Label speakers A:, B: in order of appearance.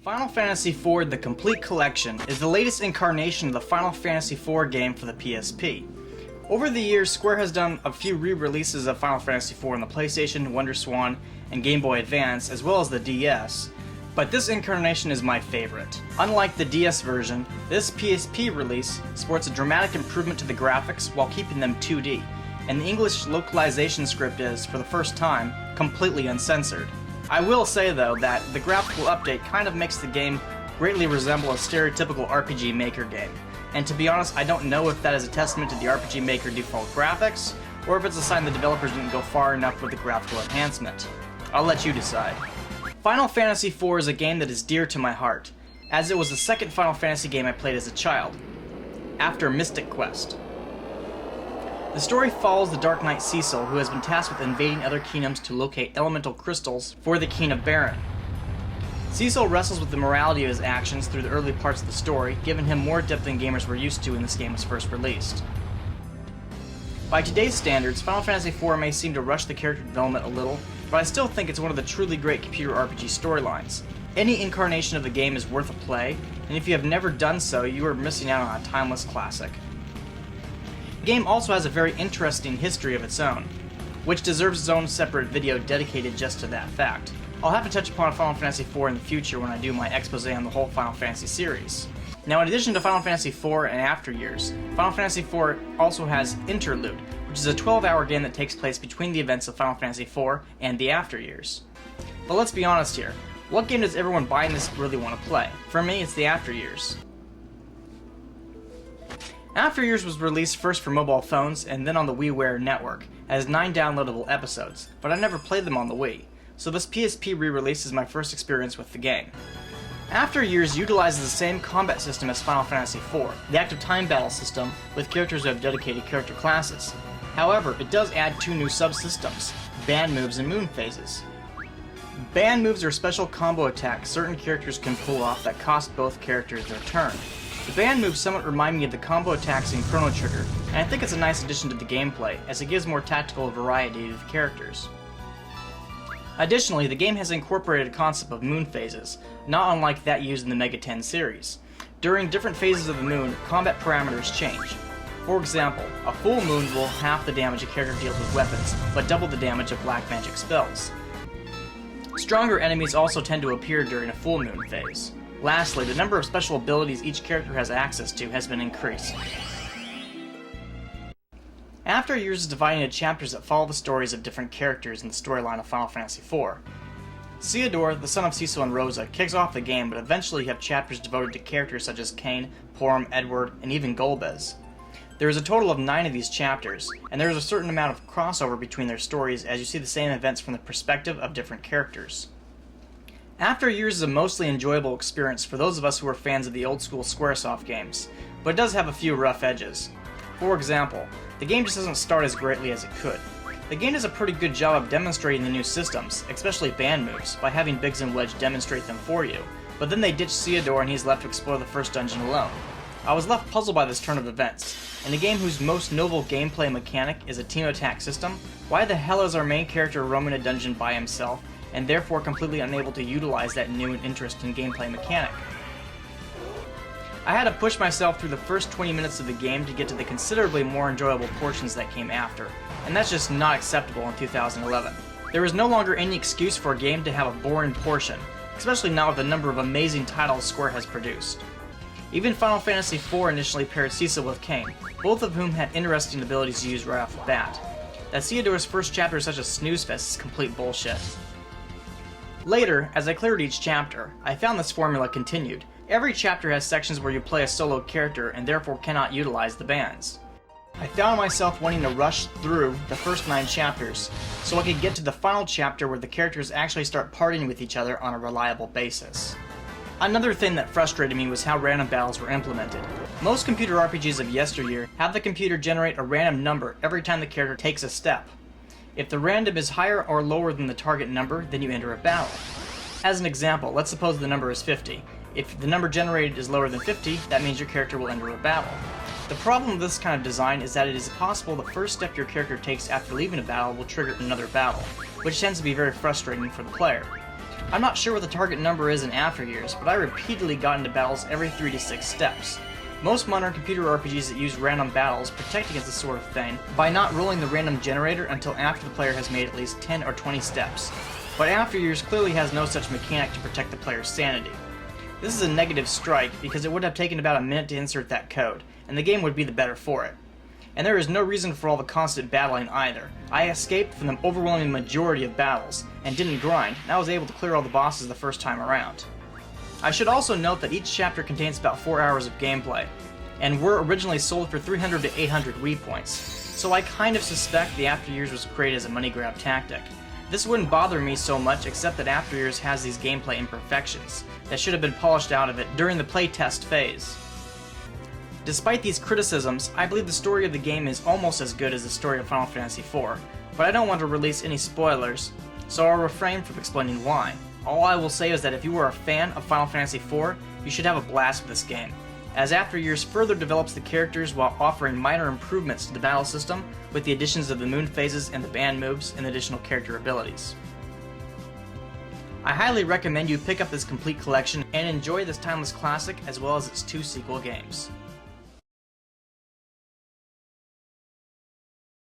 A: Final Fantasy IV: The Complete Collection is the latest incarnation of the Final Fantasy IV game for the PSP. Over the years, Square has done a few re-releases of Final Fantasy IV on the PlayStation, WonderSwan, and Game Boy Advance, as well as the DS, but this incarnation is my favorite. Unlike the DS version, this PSP release sports a dramatic improvement to the graphics while keeping them 2D, and the English localization script is, for the first time, completely uncensored. I will say though that the graphical update kind of makes the game greatly resemble a stereotypical RPG Maker game, and to be honest, I don't know if that is a testament to the RPG Maker default graphics, or if it's a sign the developers didn't go far enough with the graphical enhancement. I'll let you decide. Final Fantasy IV is a game that is dear to my heart, as it was the second Final Fantasy game I played as a child, after Mystic Quest. The story follows the Dark Knight Cecil, who has been tasked with invading other kingdoms to locate elemental crystals for the King of Baron. Cecil wrestles with the morality of his actions through the early parts of the story, giving him more depth than gamers were used to when this game was first released. By today's standards, Final Fantasy IV may seem to rush the character development a little, but I still think it's one of the truly great computer RPG storylines. Any incarnation of the game is worth a play, and if you have never done so, you are missing out on a timeless classic. The game also has a very interesting history of its own, which deserves its own separate video dedicated just to that fact. I'll have to touch upon Final Fantasy IV in the future when I do my expose on the whole Final Fantasy series. Now, in addition to Final Fantasy IV and After Years, Final Fantasy IV also has Interlude, which is a 12-hour game that takes place between the events of Final Fantasy IV and the After Years. But let's be honest here, what game does everyone buying this really want to play? For me, it's the After Years. After Years was released first for mobile phones and then on the WiiWare network, as 9 downloadable episodes, but I never played them on the Wii, so this PSP re-release is my first experience with the game. After Years utilizes the same combat system as Final Fantasy IV, the active time battle system with characters who have dedicated character classes. However, it does add 2 new subsystems, band moves and moon phases. Band moves are special combo attacks certain characters can pull off that cost both characters their turn. The band moves somewhat remind me of the combo attacks in Chrono Trigger, and I think it's a nice addition to the gameplay, as it gives more tactical variety to the characters. Additionally, the game has incorporated a concept of moon phases, not unlike that used in the Mega 10 series. During different phases of the moon, combat parameters change. For example, a full moon will half the damage a character deals with weapons, but double the damage of black magic spells. Stronger enemies also tend to appear during a full moon phase. Lastly, the number of special abilities each character has access to has been increased. After Years is divided into chapters that follow the stories of different characters in the storyline of Final Fantasy IV. Theodore, the son of Cecil and Rosa, kicks off the game, but eventually you have chapters devoted to characters such as Kain, Porom, Edward, and even Golbez. There is a total of 9 of these chapters, and there is a certain amount of crossover between their stories as you see the same events from the perspective of different characters. After Years is a mostly enjoyable experience for those of us who are fans of the old-school Squaresoft games, but it does have a few rough edges. For example, the game just doesn't start as greatly as it could. The game does a pretty good job of demonstrating the new systems, especially band moves, by having Biggs and Wedge demonstrate them for you, but then they ditch Theodore and he's left to explore the first dungeon alone. I was left puzzled by this turn of events. In a game whose most novel gameplay mechanic is a team attack system, why the hell is our main character roaming a dungeon by himself, and therefore completely unable to utilize that new and interesting gameplay mechanic? I had to push myself through the first 20 minutes of the game to get to the considerably more enjoyable portions that came after, and that's just not acceptable in 2011. There is no longer any excuse for a game to have a boring portion, especially not with the number of amazing titles Square has produced. Even Final Fantasy IV initially paired Cecil with Kain, both of whom had interesting abilities to use right off the bat. That Theodore's first chapter is such a snooze fest is complete bullshit. Later, as I cleared each chapter, I found this formula continued. Every chapter has sections where you play a solo character and therefore cannot utilize the bands. I found myself wanting to rush through the first 9 chapters, so I could get to the final chapter where the characters actually start partying with each other on a reliable basis. Another thing that frustrated me was how random battles were implemented. Most computer RPGs of yesteryear have the computer generate a random number every time the character takes a step. If the random is higher or lower than the target number, then you enter a battle. As an example, let's suppose the number is 50. If the number generated is lower than 50, that means your character will enter a battle. The problem with this kind of design is that it is possible the first step your character takes after leaving a battle will trigger another battle, which tends to be very frustrating for the player. I'm not sure what the target number is in After Years, but I repeatedly got into battles every 3 to 6 steps. Most modern computer RPGs that use random battles protect against this sort of thing by not rolling the random generator until after the player has made at least 10 or 20 steps. But After Years clearly has no such mechanic to protect the player's sanity. This is a negative strike because it would have taken about a minute to insert that code, and the game would be the better for it. And there is no reason for all the constant battling either. I escaped from the overwhelming majority of battles, and didn't grind, and I was able to clear all the bosses the first time around. I should also note that each chapter contains about 4 hours of gameplay, and were originally sold for 300 to 800 Wii points, so I kind of suspect the After Years was created as a money grab tactic. This wouldn't bother me so much except that After Years has these gameplay imperfections that should have been polished out of it during the playtest phase. Despite these criticisms, I believe the story of the game is almost as good as the story of Final Fantasy IV, but I don't want to release any spoilers, so I'll refrain from explaining why. All I will say is that if you are a fan of Final Fantasy IV, you should have a blast with this game, as After Years further develops the characters while offering minor improvements to the battle system with the additions of the moon phases and the band moves and additional character abilities. I highly recommend you pick up this complete collection and enjoy this timeless classic as well as its 2 sequel games.